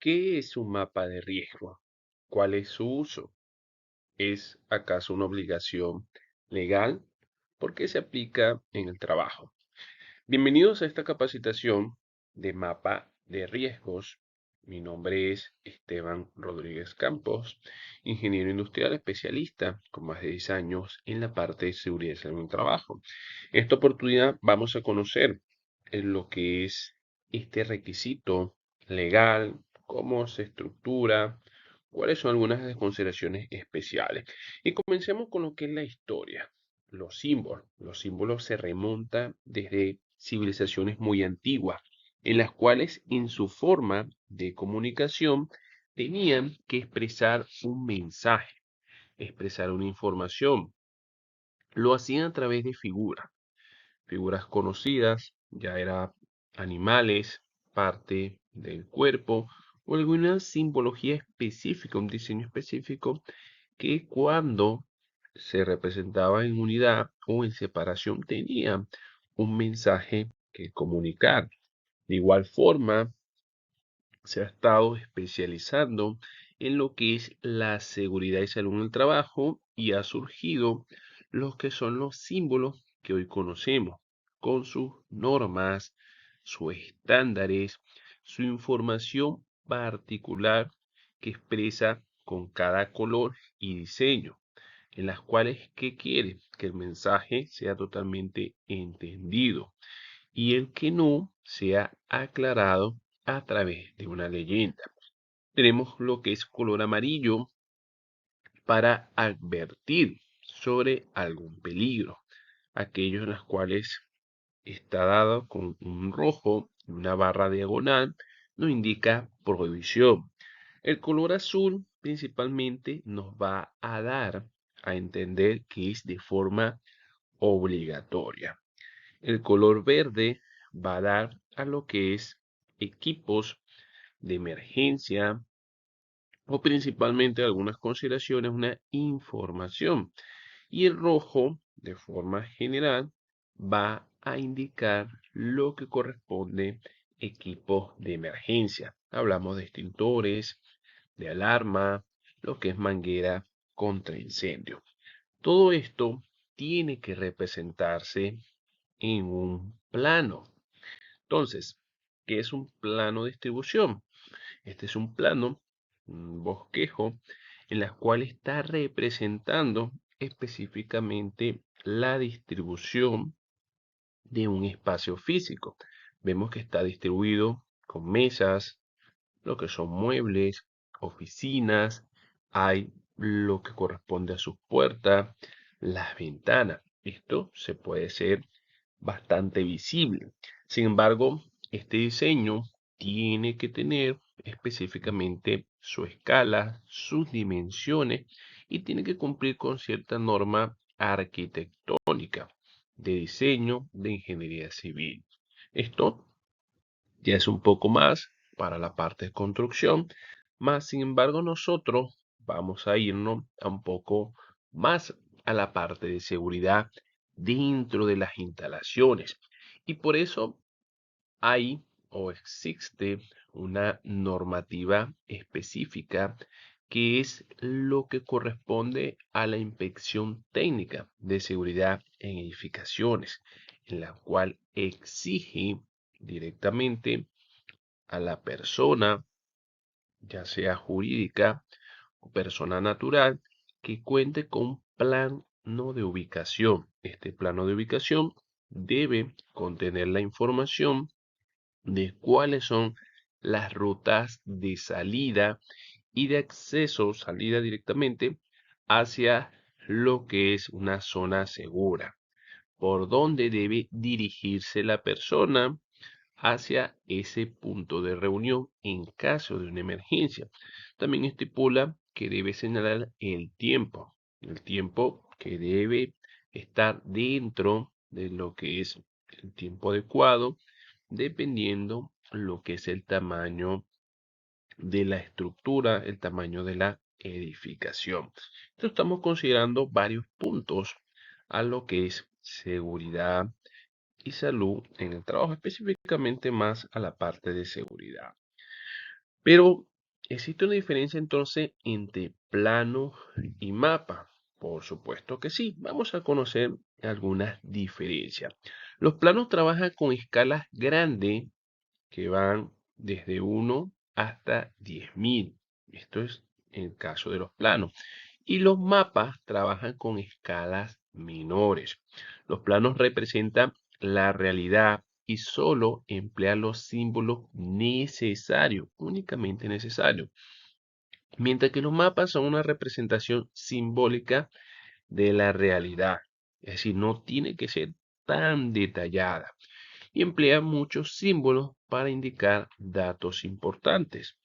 ¿Qué es un mapa de riesgo? ¿Cuál es su uso? ¿Es acaso una obligación legal? ¿Por qué se aplica en el trabajo? Bienvenidos a esta capacitación de mapa de riesgos. Mi nombre es Esteban Rodríguez Campos, ingeniero industrial especialista con más de 10 años en la parte de seguridad y salud en el trabajo. En esta oportunidad vamos a conocer lo que es este requisito legal, cómo se estructura, cuáles son algunas de las consideraciones especiales. Y comencemos con lo que es la historia, los símbolos. Los símbolos se remontan desde civilizaciones muy antiguas, en las cuales en su forma de comunicación tenían que expresar un mensaje, expresar una información. Lo hacían a través de figuras conocidas, ya era animales, parte del cuerpo o alguna simbología específica, un diseño específico que cuando se representaba en unidad o en separación tenía un mensaje que comunicar. De igual forma, se ha estado especializando en lo que es la seguridad y salud en el trabajo y ha surgido los que son los símbolos que hoy conocemos, con sus normas, sus estándares, su información particular que expresa con cada color y diseño, en las cuales ¿qué quiere? Que el mensaje sea totalmente entendido y el que no sea aclarado a través de una leyenda. Tenemos lo que es color amarillo para advertir sobre algún peligro. Aquellos en los cuales está dado con un rojo y una barra diagonal nos indica prohibición. El color azul principalmente nos va a dar a entender que es de forma obligatoria. El color verde va a dar a lo que es equipos de emergencia o principalmente algunas consideraciones, una información. Y el rojo, de forma general, va a indicar lo que corresponde equipos de emergencia. Hablamos de extintores, de alarma, lo que es manguera contra incendio. Todo esto tiene que representarse en un plano. Entonces, ¿qué es un plano de distribución? Este es un plano, un bosquejo, en la cual está representando específicamente la distribución de un espacio físico. Vemos que está distribuido con mesas, lo que son muebles, oficinas, hay lo que corresponde a sus puertas, las ventanas. Esto se puede ser bastante visible. Sin embargo, este diseño tiene que tener específicamente su escala, sus dimensiones y tiene que cumplir con cierta norma arquitectónica de diseño de ingeniería civil. Esto ya es un poco más para la parte de construcción, más sin embargo nosotros vamos a irnos a un poco más a la parte de seguridad dentro de las instalaciones. Y por eso hay o existe una normativa específica que es lo que corresponde a la inspección técnica de seguridad en edificaciones, en la cual exige directamente a la persona, ya sea jurídica o persona natural, que cuente con un plano de ubicación. Este plano de ubicación debe contener la información de cuáles son las rutas de salida y de acceso, salida directamente hacia lo que es una zona segura, por donde debe dirigirse la persona hacia ese punto de reunión en caso de una emergencia. También estipula que debe señalar el tiempo que debe estar dentro de lo que es el tiempo adecuado, dependiendo lo que es el tamaño de la estructura, el tamaño de la edificación. Entonces estamos considerando varios puntos a lo que es seguridad y salud en el trabajo, específicamente más a la parte de seguridad. Pero ¿Existe una diferencia entonces entre plano y mapa? Por supuesto que sí. Vamos a conocer algunas diferencias. Los planos trabajan con escalas grandes que van desde 1 hasta 10.000. Esto es en el caso de los planos. Y los mapas trabajan con escalas menores. Los planos representan la realidad y solo emplean los símbolos necesarios, únicamente necesarios. Mientras que los mapas son una representación simbólica de la realidad. Es decir, no tiene que ser tan detallada y emplea muchos símbolos para indicar datos importantes.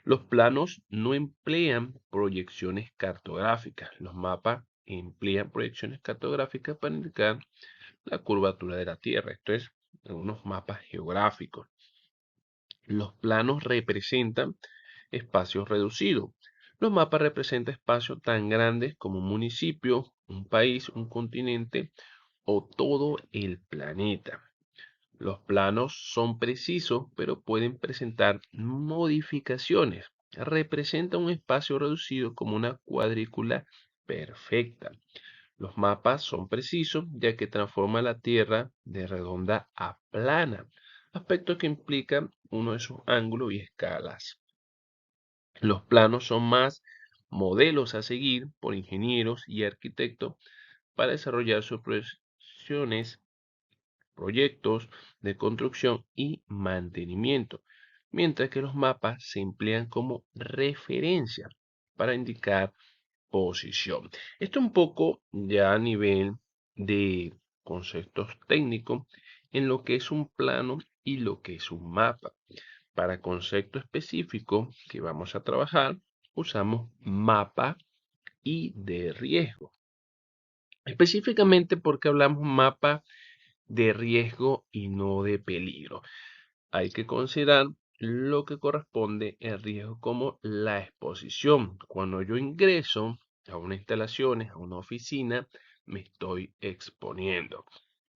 Los planos no emplean proyecciones cartográficas. Los mapas emplean proyecciones cartográficas para indicar la curvatura de la Tierra. Esto es unos mapas geográficos. Los planos representan espacios reducidos. Los mapas representan espacios tan grandes como un municipio, un país, un continente o todo el planeta. Los planos son precisos, pero pueden presentar modificaciones. Representa un espacio reducido como una cuadrícula perfecta. Los mapas son precisos ya que transforman la Tierra de redonda a plana, aspecto que implica uno de sus ángulos y escalas. Los planos son más modelos a seguir por ingenieros y arquitectos para desarrollar sus proyectos de construcción y mantenimiento, mientras que los mapas se emplean como referencia para indicar posición. Esto un poco ya a nivel de conceptos técnicos en lo que es un plano y lo que es un mapa. Para concepto específico que vamos a trabajar, usamos mapa y de riesgo. Específicamente porque hablamos mapa de riesgo y no de peligro. Hay que considerar lo que corresponde el riesgo como la exposición. Cuando yo ingreso a una instalación, a una oficina, me estoy exponiendo.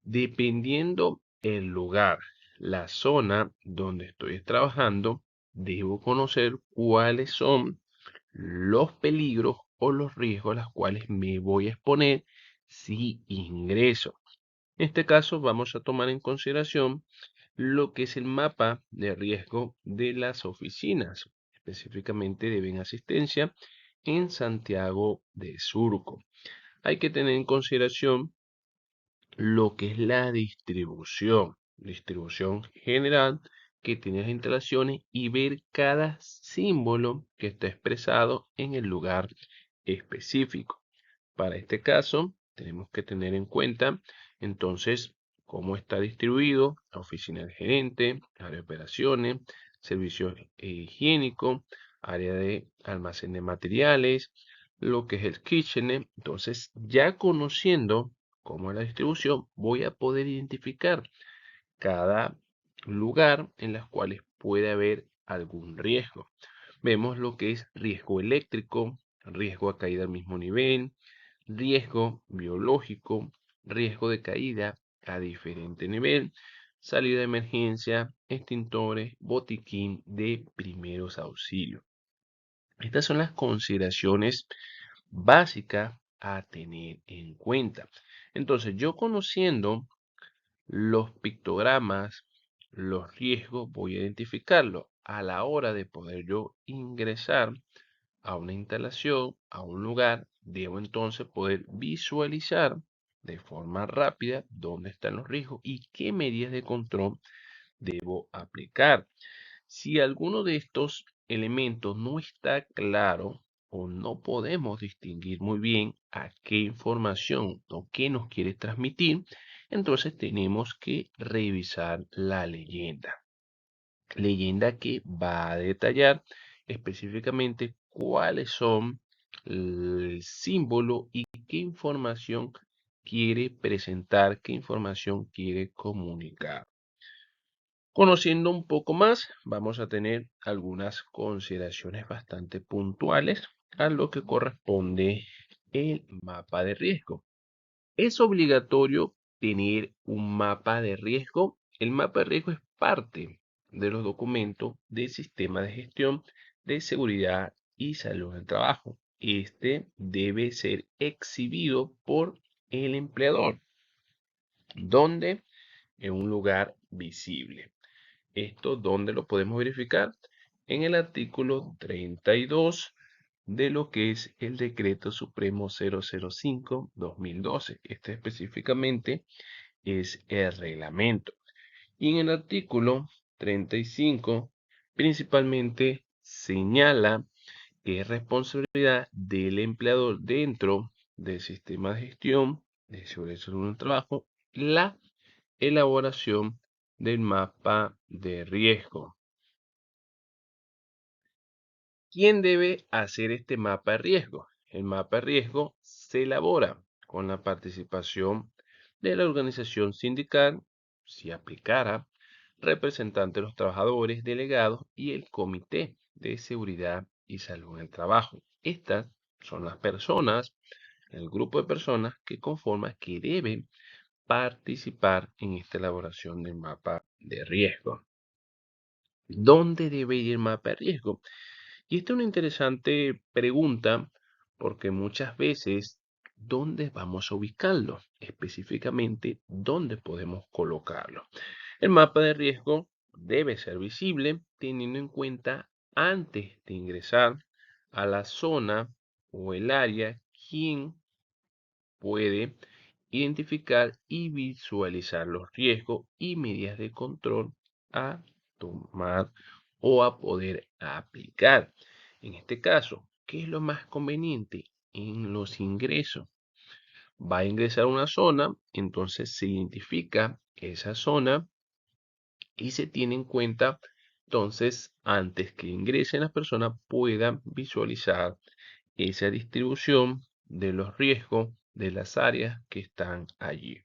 Dependiendo el lugar, la zona donde estoy trabajando, debo conocer cuáles son los peligros o los riesgos a los cuales me voy a exponer si ingreso. En este caso vamos a tomar en consideración lo que es el mapa de riesgo de las oficinas, específicamente de Ben Asistencia en Santiago de Surco. Hay que tener en consideración lo que es la distribución general que tiene las instalaciones y ver cada símbolo que está expresado en el lugar específico. Para este caso, tenemos que tener en cuenta entonces cómo está distribuido la oficina del gerente, área de operaciones, servicios higiénicos, área de almacén de materiales, lo que es el kitchen. Entonces, ya conociendo cómo es la distribución, voy a poder identificar cada lugar en los cuales puede haber algún riesgo. Vemos lo que es riesgo eléctrico, riesgo a caída al mismo nivel, riesgo biológico, riesgo de caída a diferente nivel, salida de emergencia, extintores, botiquín de primeros auxilios. Estas son las consideraciones básicas a tener en cuenta. Entonces, yo conociendo los pictogramas, los riesgos, voy a identificarlos a la hora de poder yo ingresar a una instalación, a un lugar, debo entonces poder visualizar de forma rápida dónde están los riesgos y qué medidas de control debo aplicar. Si alguno de estos elementos no está claro o no podemos distinguir muy bien a qué información o qué nos quiere transmitir, entonces tenemos que revisar la leyenda. Leyenda que va a detallar específicamente cuáles son el símbolo y qué información quiere presentar, qué información quiere comunicar. Conociendo un poco más, vamos a tener algunas consideraciones bastante puntuales a lo que corresponde el mapa de riesgo. ¿Es obligatorio tener un mapa de riesgo? El mapa de riesgo es parte de los documentos del sistema de gestión de seguridad y salud en el trabajo. Este debe ser exhibido por el empleador, donde en un lugar visible. ¿Esto dónde lo podemos verificar? En el artículo 32 de lo que es el Decreto Supremo 005/2012. Este específicamente es el reglamento. Y en el artículo 35 principalmente señala que es responsabilidad del empleador dentro del sistema de gestión de seguridad y salud en el trabajo la elaboración del mapa de riesgo. ¿Quién debe hacer este mapa de riesgo? El mapa de riesgo se elabora con la participación de la organización sindical, si aplicara, representantes de los trabajadores, delegados y el Comité de Seguridad y Salud en el Trabajo. Estas son las personas, el grupo de personas que conforman que deben participar en esta elaboración del mapa de riesgo. ¿Dónde debe ir el mapa de riesgo? Y esta es una interesante pregunta porque muchas veces, ¿dónde vamos a ubicarlo? Específicamente, ¿dónde podemos colocarlo? El mapa de riesgo debe ser visible teniendo en cuenta antes de ingresar a la zona o el área quién puede identificar y visualizar los riesgos y medidas de control a tomar o a poder aplicar. En este caso, ¿qué es lo más conveniente? En los ingresos. Va a ingresar a una zona, entonces se identifica esa zona y se tiene en cuenta, entonces, antes que ingresen las personas, puedan visualizar esa distribución de los riesgos de las áreas que están allí.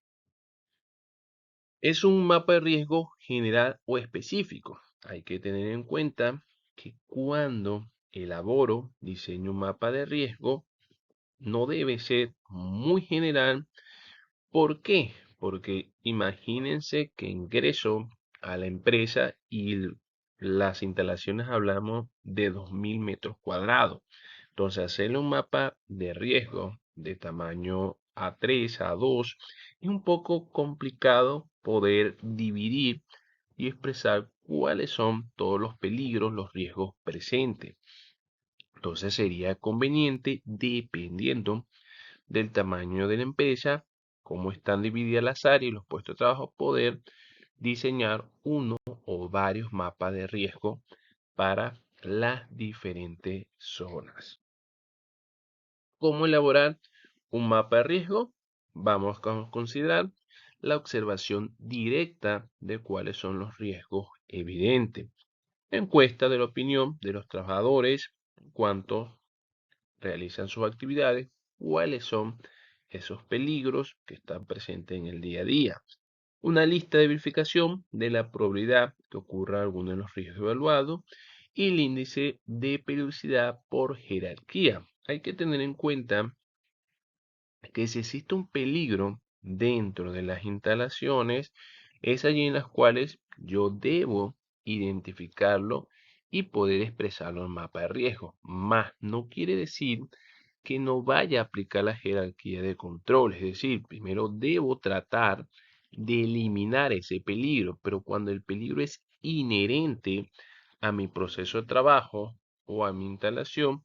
Es un mapa de riesgo general o específico. Hay que tener en cuenta que cuando elaboro, diseño un mapa de riesgo, no debe ser muy general. ¿Por qué? Porque imagínense que ingreso a la empresa y las instalaciones hablamos de 2000 metros cuadrados. Entonces, hacerle un mapa de riesgo de tamaño A3, A2, es un poco complicado poder dividir y expresar cuáles son todos los peligros, los riesgos presentes. Entonces, sería conveniente, dependiendo del tamaño de la empresa, cómo están divididas las áreas y los puestos de trabajo, poder diseñar uno o varios mapas de riesgo para las diferentes zonas. ¿Cómo elaborar un mapa de riesgo? Vamos a considerar la observación directa de cuáles son los riesgos evidentes. Encuesta de la opinión de los trabajadores, cuántos realizan sus actividades, cuáles son esos peligros que están presentes en el día a día. Una lista de verificación de la probabilidad que ocurra alguno de los riesgos evaluados y el índice de periodicidad por jerarquía. Hay que tener en cuenta que si existe un peligro dentro de las instalaciones, es allí en las cuales yo debo identificarlo y poder expresarlo en mapa de riesgo. Más no quiere decir que no vaya a aplicar la jerarquía de control, es decir, primero debo tratar de eliminar ese peligro, pero cuando el peligro es inherente a mi proceso de trabajo o a mi instalación,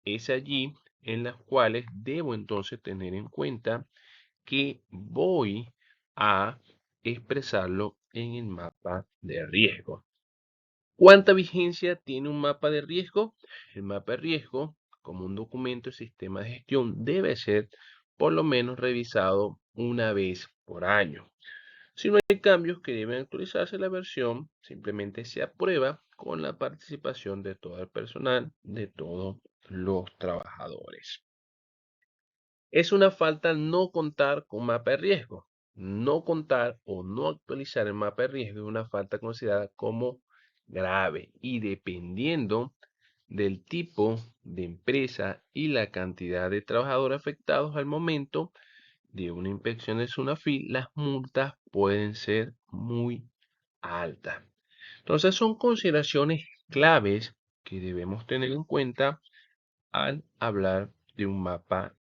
es allí en las cuales debo entonces tener en cuenta que voy a expresarlo en el mapa de riesgo. ¿Cuánta vigencia tiene un mapa de riesgo? El mapa de riesgo, como un documento de sistema de gestión, debe ser por lo menos revisado una vez por año. Si no hay cambios que deben actualizarse, la versión simplemente se aprueba con la participación de todo el personal, de todos los trabajadores. Es una falta no contar con mapa de riesgo. No contar o no actualizar el mapa de riesgo es una falta considerada como grave y dependiendo del tipo de empresa y la cantidad de trabajadores afectados al momento de una inspección de SUNAFIL, las multas pueden ser muy altas. Entonces son consideraciones claves que debemos tener en cuenta al hablar de un mapa